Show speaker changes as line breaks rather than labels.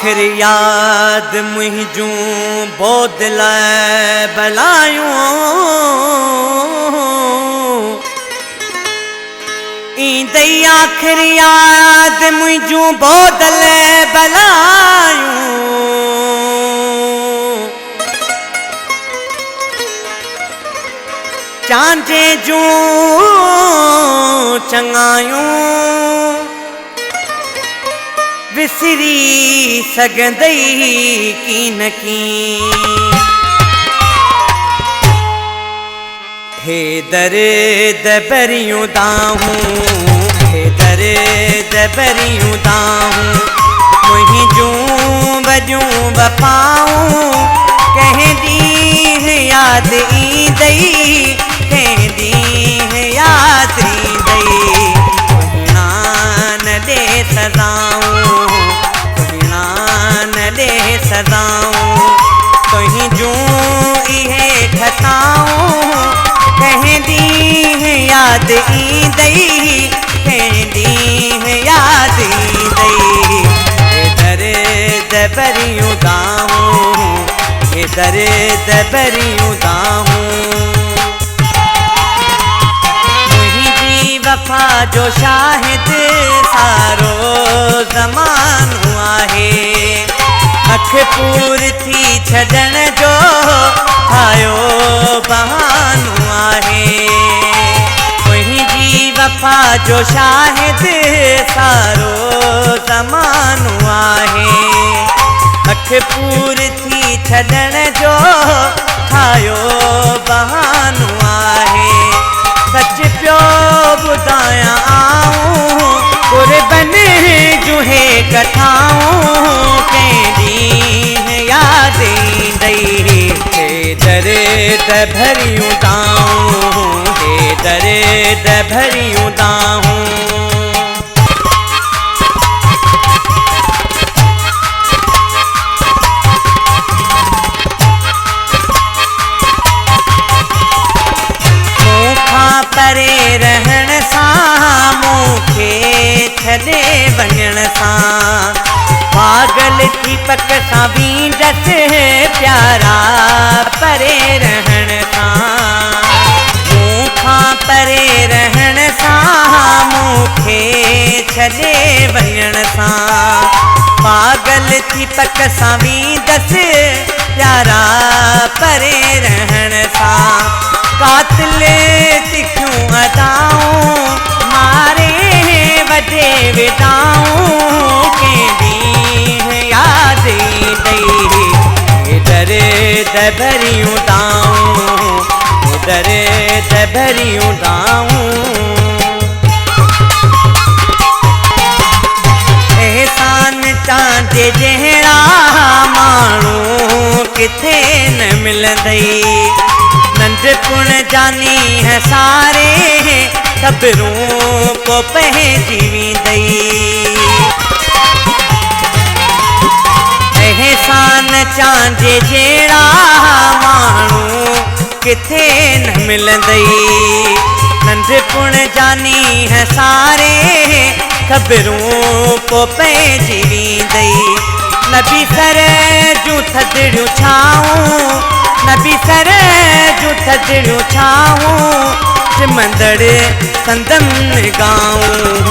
आखिरी याद मुझूं बोदल बलायूं ईंदई आखिरी याद मुझूं बोदल बलायूं चांजे जूं चंगायूं विसरी सघंदई की न की हे दर्द भरियूं दाहूं हे दर्द भरियूं दाहूं मुंहिंजूं वॼूं वफ़ाऊं कंहिं ॾींहुं यादि ईंदई कंहिं ॾींहुं यादि ईंदई न ॾे सदाऊं न ॾे सदाऊं तुंहिंजूं इहे खताऊं कंहिं ॾींहुं यादि ईंदई कंहिं ॾींहुं यादि ईंदई हे दर्द भरियूं दाहूं हे दर्द भरियूं दाहूं मुंहिंजी वफ़ा जो शाहिद सारो ज़मानो आहे अख पूर थी छॾण जो आयो बहानो आहे मुंहिंजी वफ़ा जो शाहिद सारो ज़मानो आहे अख पूर थी छॾण जो आयो बहानो आहे सच पियो ॿुधायां आऊं कुर्बन जुहे कथाऊं कंहिं ॾींहुं यादि ईंदई हे दर्द भरियूं दाहूं हे दर्द भरियूं दाहूं परे रहण सां मूंखे छॾे वञण सां पागल थी पक सां बींदसि प्यारा परे रहण सां मूंखां परे रहण सां मूंखे छॾे वञण सां पागल थी पक सां बींदसि प्यारा परे रहण सां कातिल तिखियूं अदाऊं मारे वॾे विदाऊं कंहिं ॾींहुं यादि ईंदई हे दर्द भरियूं दाहूं हे दर्द भरियूं दाहूं एहसान चांदे जहिड़ा माण्हू किथे न मिलंदई नंढपुण जानी है सारे ख़बरूं को पइजी वेंदई एहसान चांजे जहिड़ा माण्हू किथे न मिलंदई नंढपुण जानी है सारे ख़बरूं को पइजी वेंदई नबी सर जूं थधिड़ियूं छाऊं नबी सर जूं थधिड़ियूं छाऊं चिमंदड़ संदन गाऊं